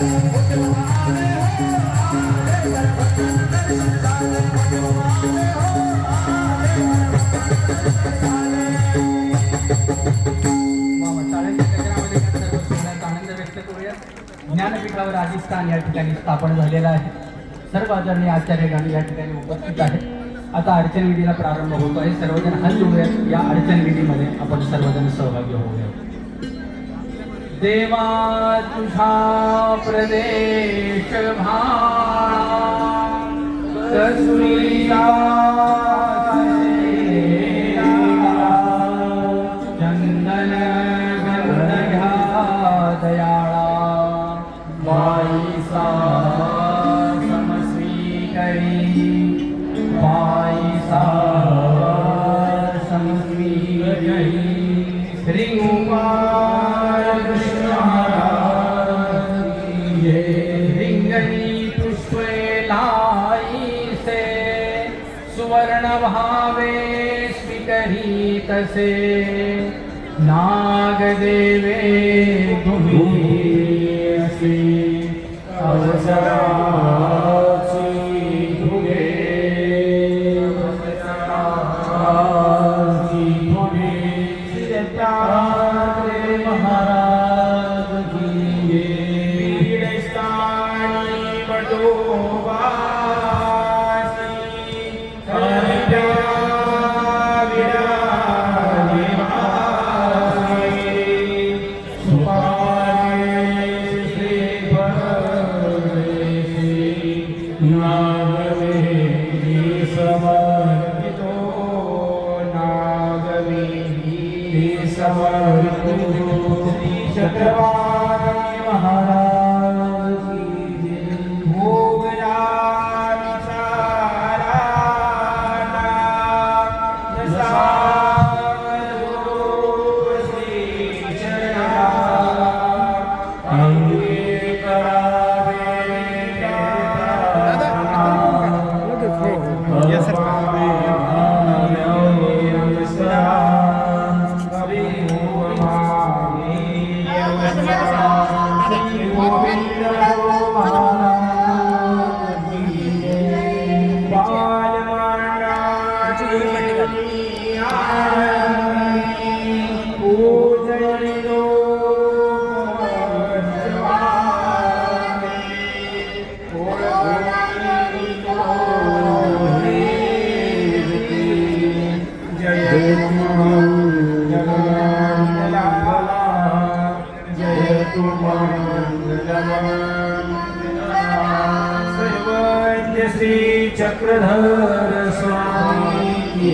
ज्ञानपीठावर राजस्थान या ठिकाणी स्थापन झालेला आहे. सर्व आदरणीय आचार्यगण या ठिकाणी उपस्थित आहेत. आता अर्चन विधीला प्रारंभ होतो आहे. सर्वजण हात जोडूयात. या अर्चन विधीमध्ये आपण सर्वजण सहभागी होऊया. देवा तुझा प्रदेश कसुरिया चंदन गंध घ्या दयाळा बाईसा समस्वीकरी बाईसा समस्वीकरी श्री गोपाल कृष्ण रिंगणी पुष्पे लाई से सुवर्ण भावे स्वीकरी तसे नागदेवे भूमिसी अवसराची भुगे महाराज की पीडस्थानी बडोबासी चक्रवाणी महाराज की भोग श्री चक्रधर स्वामी